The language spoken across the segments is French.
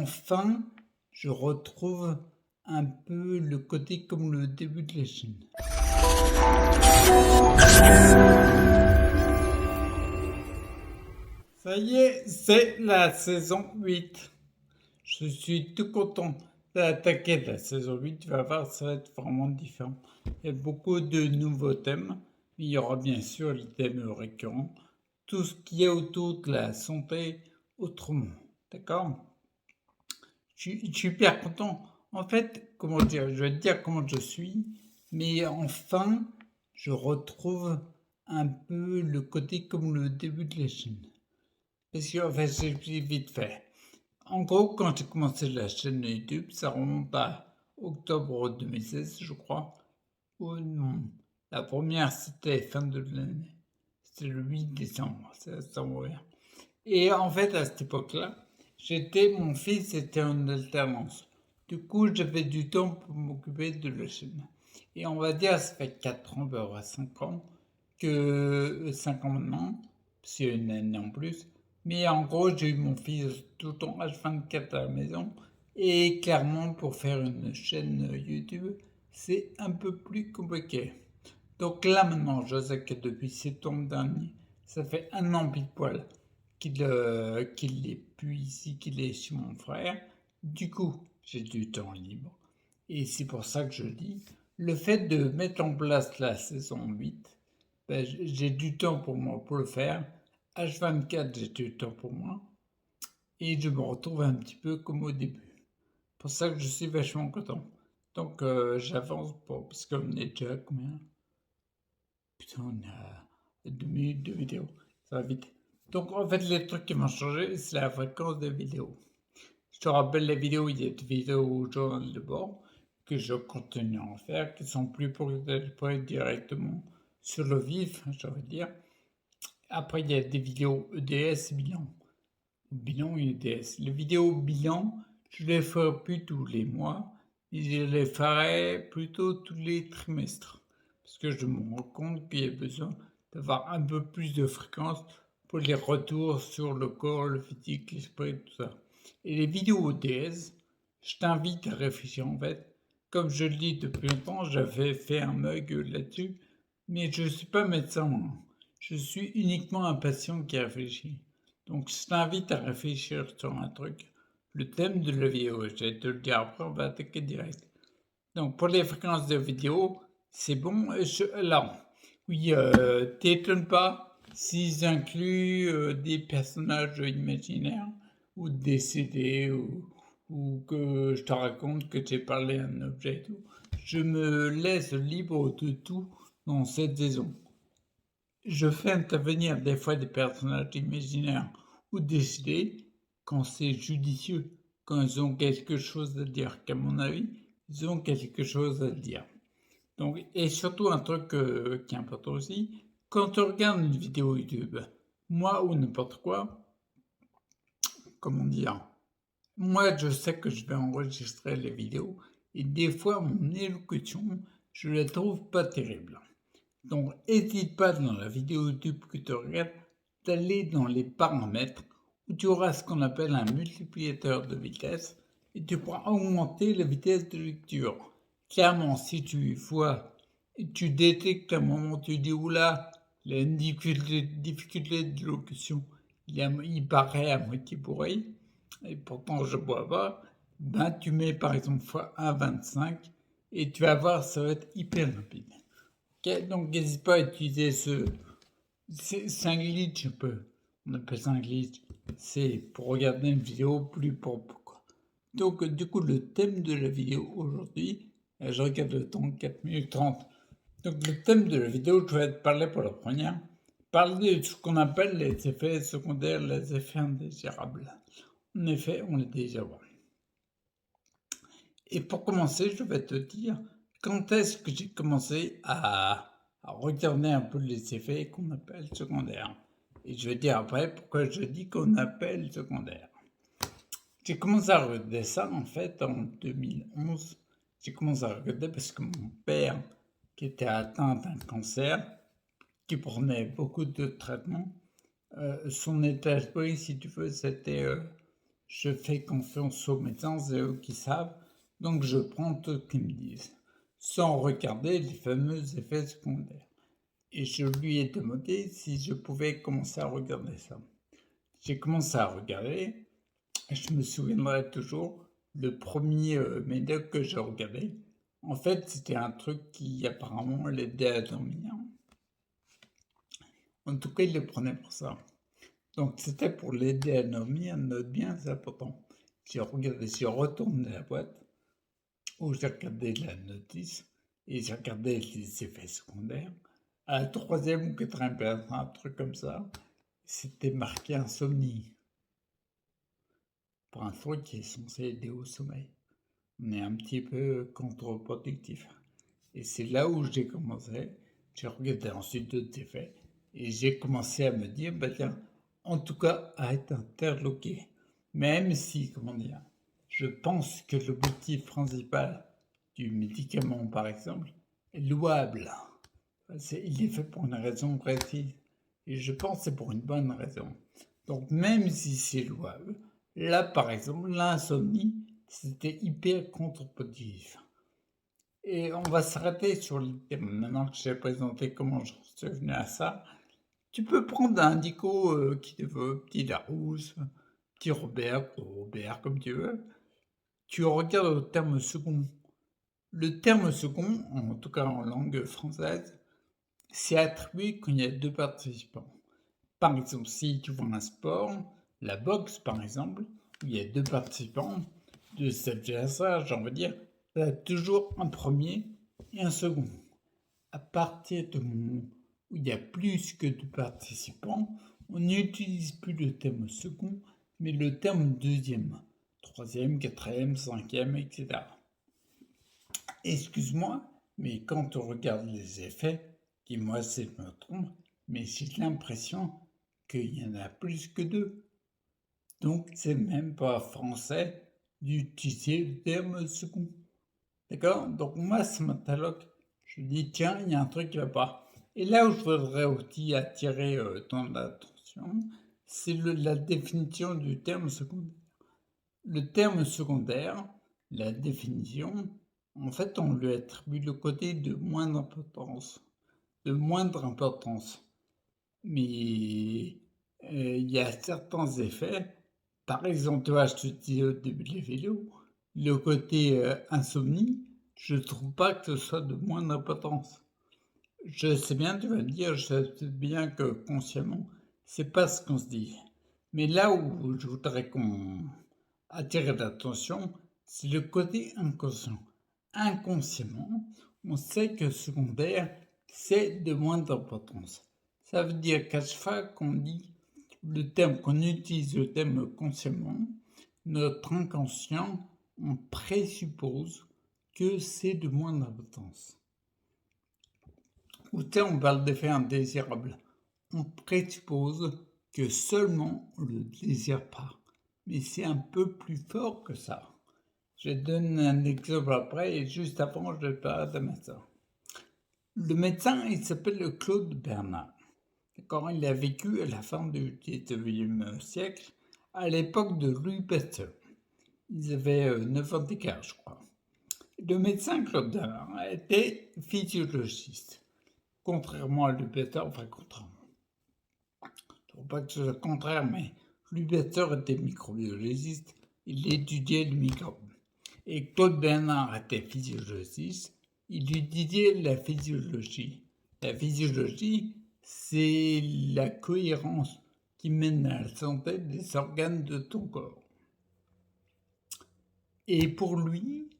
enfin, je retrouve un peu le côté comme le début de la chaîne. Ça y est, c'est la saison 8. Je suis tout content d'attaquer la saison 8. Tu vas voir, ça va être vraiment différent. Il y a beaucoup de nouveaux thèmes. Il y aura bien sûr les thèmes récurrents. Tout ce qui est autour de la santé autrement. D'accord? Je suis hyper content. En fait, comment dire, je vais te dire comment je suis, mais enfin, je retrouve un peu le côté comme le début de la chaîne. Parce qu'en fait, j'ai vite fait. En gros, quand j'ai commencé la chaîne YouTube, ça remonte à octobre 2016, je crois. Oh non, la première, c'était fin de l'année. C'était le 8 décembre, ça me revient. Et en fait, à cette époque-là, mon fils était en alternance. Du coup, j'avais du temps pour m'occuper de la chaîne. Et on va dire, ça fait 4 ans, bah, 5 ans, 5 ans maintenant, c'est une année en plus. Mais en gros, j'ai eu mon fils tout le temps H24 à la maison. Et clairement, pour faire une chaîne YouTube, c'est un peu plus compliqué. Donc là maintenant, je sais que depuis septembre dernier, ça fait un an pile poil qu'il est plus ici, qu'il est chez mon frère. Du coup, j'ai du temps libre. Et c'est pour ça que je dis, le fait de mettre en place la saison 8, ben, j'ai du temps pour moi pour le faire. H24, j'ai du temps pour moi. Et je me retrouve un petit peu comme au début. C'est pour ça que je suis vachement content. Donc j'avance pas, parce qu'on est déjà combien? Putain, on a 2 minutes de vidéo. Ça va vite. Donc, en fait, les trucs qui vont changer, c'est la fréquence des vidéos. Je te rappelle les vidéos, il y a des vidéos au journal de bord que je continue à en faire, qui sont plus pour directement sur le vif, je veux dire. Après, il y a des vidéos EDS bilan. Bilan et EDS. Les vidéos bilan, je les ferai plus tous les mois, mais je les ferai plutôt tous les trimestres. Parce que je me rends compte qu'il y a besoin d'avoir un peu plus de fréquence pour les retours sur le corps, le physique, l'esprit, tout ça. Et les vidéos DS, je t'invite à réfléchir en fait. Comme je le dis depuis longtemps, j'avais fait un mug là-dessus, mais je ne suis pas médecin, moi. Je suis uniquement un patient qui réfléchit. Donc je t'invite à réfléchir sur un truc. Le thème de la vidéo, je vais te le dire après, on va attaquer direct. Donc pour les fréquences de vidéo, c'est bon. Là, oui, t'étonne pas s'ils incluent des personnages imaginaires ou décédés ou que je te raconte que j'ai parlé à un objet et tout. Je me laisse libre de tout dans cette saison. Je fais intervenir des fois des personnages imaginaires ou décédés quand c'est judicieux, quand ils ont quelque chose à dire, qu'à mon avis, ils ont quelque chose à dire. Donc, et surtout un truc qui est important aussi, quand tu regardes une vidéo YouTube, moi ou n'importe quoi, comment dire, moi je sais que je vais enregistrer les vidéos et des fois mon élocution, je la trouve pas terrible. Donc, n'hésite pas dans la vidéo YouTube que tu regardes d'aller dans les paramètres où tu auras ce qu'on appelle un multiplicateur de vitesse et tu pourras augmenter la vitesse de lecture. Clairement, si tu vois et tu détectes à un moment, tu dis oula, il y a une difficulté de locution, il paraît à moitié bourré, et pourtant je bois pas, ben tu mets par exemple x1,25 et tu vas voir, ça va être hyper rapide. Ok, donc n'hésite pas à utiliser ce. C'est un glitch un peu. On appelle ça un glitch. C'est pour regarder une vidéo plus propre, quoi. Donc, du coup, le thème de la vidéo aujourd'hui, je regarde le temps, 4 minutes 30. Donc, le thème de la vidéo, je vais te parler pour la première. Parler de ce qu'on appelle les effets secondaires, les effets indésirables. En effet, on les déjà vu. Et pour commencer, je vais te dire quand est-ce que j'ai commencé à regarder un peu les effets qu'on appelle secondaires. Et je vais dire après pourquoi je dis qu'on appelle secondaires. J'ai commencé à regarder ça en fait en 2011. J'ai commencé à regarder parce que mon père, qui était atteint d'un cancer, qui prenait beaucoup de traitements, son état d'esprit, si tu veux, c'était je fais confiance aux médecins, c'est eux qui savent, donc je prends tout ce qu'ils me disent, sans regarder les fameux effets secondaires. Et je lui ai demandé si je pouvais commencer à regarder ça. J'ai commencé à regarder, et je me souviendrai toujours, le premier médoc que j'ai regardé, en fait, c'était un truc qui apparemment l'aidait à dormir. En tout cas, il le prenait pour ça. Donc, c'était pour l'aider à dormir, note bien, c'est important. J'ai regardé, j'ai retourné la boîte, où j'ai regardé la notice, et j'ai regardé les effets secondaires. À la troisième ou quatrième page, un truc comme ça, c'était marqué insomnie. Pour un truc qui est censé aider au sommeil. On est un petit peu contre-productif. Et c'est là où j'ai commencé. J'ai regardé ensuite d'autres effets. Et j'ai commencé à me dire, bah tiens, en tout cas, à être interloqué. Même si, comment dire, je pense que l'objectif principal du médicament, par exemple, est louable. Il est fait pour une raison précise. Et je pense que c'est pour une bonne raison. Donc même si c'est louable, là par exemple, l'insomnie, c'était hyper contre-productif. Et on va s'arrêter sur le thème. Maintenant que j'ai présenté comment je suis venu à ça, tu peux prendre un dico qui te veut, petit Larousse, petit Robert, ou Robert comme tu veux. Tu regardes le terme second. Le terme second, en tout cas en langue française, c'est attribué quand il y a deux participants. Par exemple, si tu vois un sport, la boxe par exemple, où il y a deux participants, deux adversaires, on va dire, tu as toujours un premier et un second. À partir du moment où il y a plus que deux participants, on n'utilise plus le terme second, mais le terme deuxième, troisième, quatrième, cinquième, etc. Excuse-moi, mais quand on regarde les effets, dis-moi si je me trompe, mais j'ai l'impression qu'il y en a plus que deux. Donc c'est même pas français d'utiliser le terme second. D'accord? Donc moi, ça m'interloque. Je dis, tiens, il y a un truc qui va pas. Et là où je voudrais aussi attirer ton attention, c'est la définition du terme secondaire. Le terme secondaire, la définition, en fait, on lui attribue le côté de moindre importance. De moindre importance. Mais il y a certains effets. Par exemple, toi, je te dis au début de la vidéo, le côté insomnie, je ne trouve pas que ce soit de moindre importance. Je sais bien, tu vas me dire, je sais bien que consciemment, c'est pas ce qu'on se dit. Mais là où je voudrais qu'on attire l'attention, c'est le côté inconscient. Inconsciemment, on sait que secondaire, c'est de moindre importance. Ça veut dire qu'à chaque fois qu'on dit le terme, qu'on utilise le terme consciemment, notre inconscient, on présuppose que c'est de moindre importance. Ou on parle d'effet indésirable. On présuppose que seulement on ne le désire pas. Mais c'est un peu plus fort que ça. Je donne un exemple après et juste avant, je vais parler d'un médecin. Le médecin, il s'appelle Claude Bernard. D'accord, il a vécu à la fin du XIXe siècle, à l'époque de Louis Pasteur. Ils avaient 9 ans d'écart, je crois. Le médecin Claude Bernard était physiologiste. Contrairement à Louis Pasteur, enfin contrairement. Je ne trouve pas que ce soit contraire, mais Louis Pasteur était microbiologiste, il étudiait le microbe. Et Claude Bernard était physiologiste, il étudiait la physiologie. La physiologie, c'est la cohérence qui mène à la santé des organes de ton corps. Et pour lui,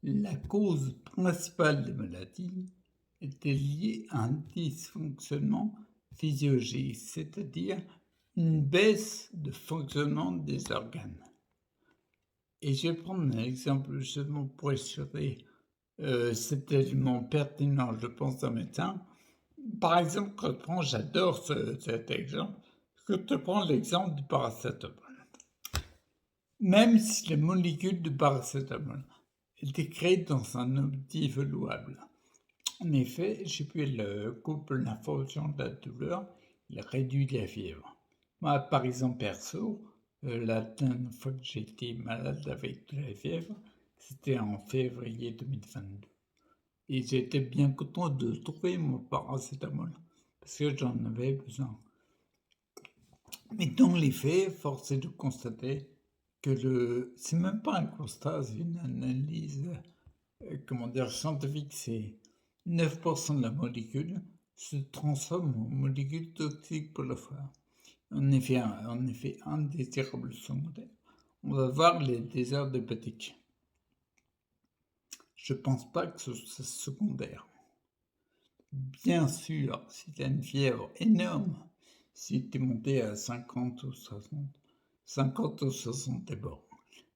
la cause principale des maladies était liée à un dysfonctionnement physiologique, c'est-à-dire une baisse de fonctionnement des organes. Et je vais prendre un exemple justement pour assurer c'est tellement pertinent, je pense, d'un médecin. Par exemple, quand je prends, j'adore cet exemple, que tu prends l'exemple du paracétamol. Même si les molécules de paracétamol étaient créées dans un objectif louable. En effet, j'ai pu le couple l'information de la douleur, il réduit la fièvre. Moi, par exemple, perso, La dernière fois que j'ai été malade avec de la fièvre, c'était en février 2022. Et j'étais bien content de trouver mon paracétamol parce que j'en avais besoin. Mais dans les faits, force est de constater que c'est même pas un constat, c'est une analyse, comment dire, scientifique, c'est 9% de la molécule se transforme en molécule toxique pour le foie. En effet, indésirable secondaire. On va voir les déserts hépatiques. Je pense pas que ce soit secondaire. Bien sûr, si tu as une fièvre énorme, si tu es monté à 50 ou 60 t'es bon.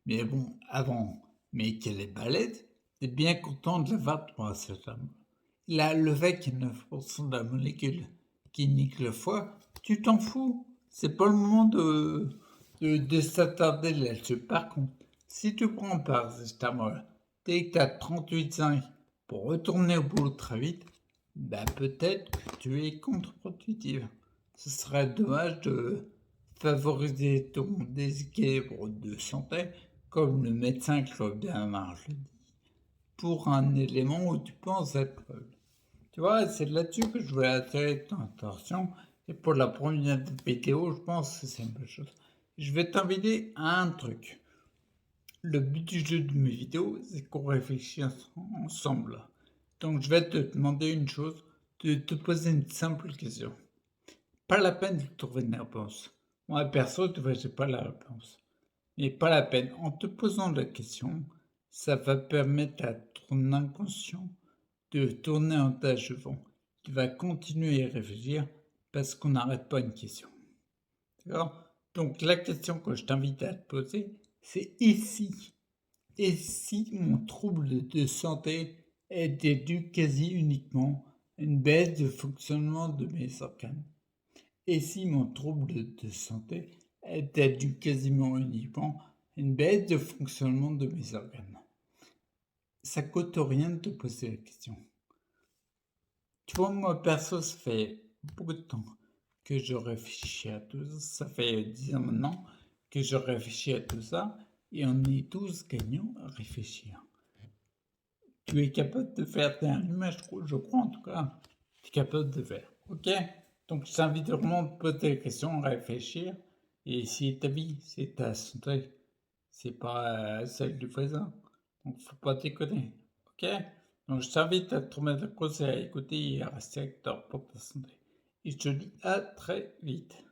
Mais bon, avant, mais qu'elle est balèze, t'es bien content de l'avoir pour cet homme. Là, le fait qu'il y ait 9% de la molécule qui nique le foie, tu t'en fous. C'est pas le moment de s'attarder là-dessus. Par contre, si tu prends paracétamol, dès que tu as 38,5 pour retourner au boulot très vite, bah peut-être que tu es contre-productive. Ce serait dommage de favoriser ton déséquilibre de santé, comme le médecin Claude Bernard le dit, pour un élément où tu penses être faible. Tu vois, c'est là-dessus que je voulais attirer ton attention. Et pour la première vidéo, je pense que c'est une bonne chose. Je vais t'inviter à un truc. Le but du jeu de mes vidéos, c'est qu'on réfléchisse ensemble. Donc je vais te demander une chose, de te poser une simple question. Pas la peine de trouver une réponse. Moi, perso, tu vois, j'ai pas la réponse. Mais pas la peine. En te posant la question, ça va permettre à ton inconscient de tourner en tâche devant. Tu vas continuer à réfléchir parce qu'on n'arrête pas une question. D'accord? Donc la question que je t'invite à te poser, c'est ici. Et si mon trouble de santé était dû quasi uniquement à une baisse de fonctionnement de mes organes? Et si mon trouble de santé était dû quasiment uniquement à une baisse de fonctionnement de mes organes? Ça coûte rien de te poser la question. Tu vois, moi perso, ça fait beaucoup de temps que je réfléchis à tout ça. Ça fait 10 ans maintenant que je réfléchis à tout ça. Et on est tous gagnants à réfléchir. Tu es capable de faire, t'es un humain, je crois en tout cas, tu es capable de faire. Ok? Donc je t'invite vraiment à te poser des questions, à réfléchir. Et si ta vie, c'est ta santé, c'est pas celle du voisin. Donc faut pas déconner. Ok? Donc je t'invite à te remettre à cause et à écouter et à rester avec toi pour ta santé. Et je te dis à très vite.